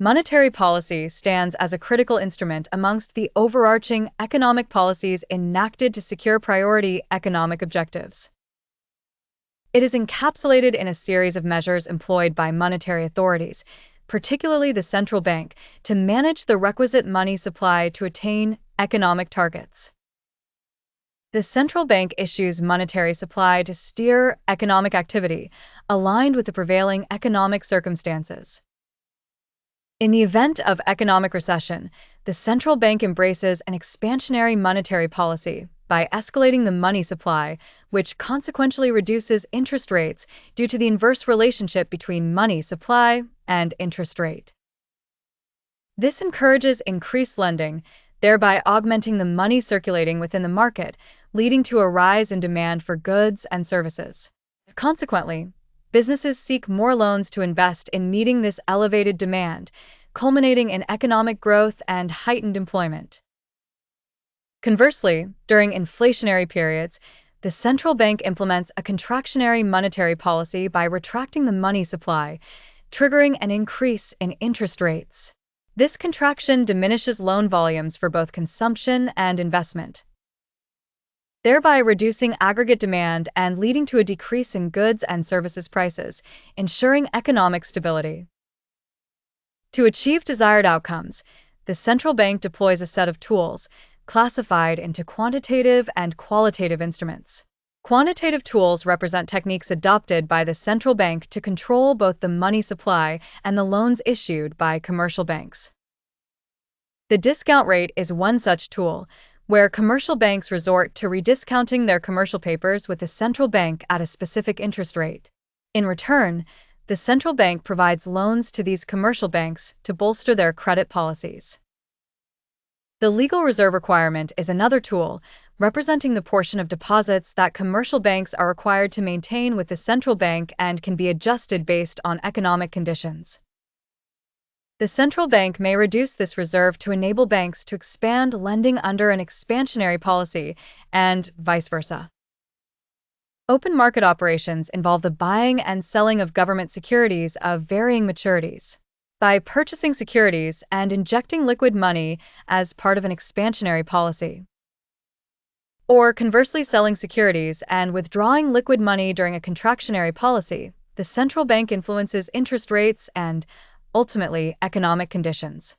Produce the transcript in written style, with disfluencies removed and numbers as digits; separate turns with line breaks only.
Monetary policy stands as a critical instrument amongst the overarching economic policies enacted to secure priority economic objectives. It is encapsulated in a series of measures employed by monetary authorities, particularly the central bank, to manage the requisite money supply to attain economic targets. The central bank issues monetary supply to steer economic activity, aligned with the prevailing economic circumstances. In the event of economic recession, the central bank embraces an expansionary monetary policy by escalating the money supply, which consequently reduces interest rates due to the inverse relationship between money supply and interest rate. This encourages increased lending, thereby augmenting the money circulating within the market, leading to a rise in demand for goods and services. Consequently, businesses seek more loans to invest in meeting this elevated demand, culminating in economic growth and heightened employment. Conversely, during inflationary periods, the central bank implements a contractionary monetary policy by retracting the money supply, triggering an increase in interest rates. This contraction diminishes loan volumes for both consumption and investment, thereby reducing aggregate demand and leading to a decrease in goods and services prices, ensuring economic stability. To achieve desired outcomes, the central bank deploys a set of tools classified into quantitative and qualitative instruments. Quantitative tools represent techniques adopted by the central bank to control both the money supply and the loans issued by commercial banks. The discount rate is one such tool, where commercial banks resort to rediscounting their commercial papers with the central bank at a specific interest rate. In return, the central bank provides loans to these commercial banks to bolster their credit policies. The legal reserve requirement is another tool, representing the portion of deposits that commercial banks are required to maintain with the central bank and can be adjusted based on economic conditions. The central bank may reduce this reserve to enable banks to expand lending under an expansionary policy, and vice versa. Open market operations involve the buying and selling of government securities of varying maturities. By purchasing securities and injecting liquid money as part of an expansionary policy, or conversely selling securities and withdrawing liquid money during a contractionary policy, the central bank influences interest rates and, ultimately, economic conditions.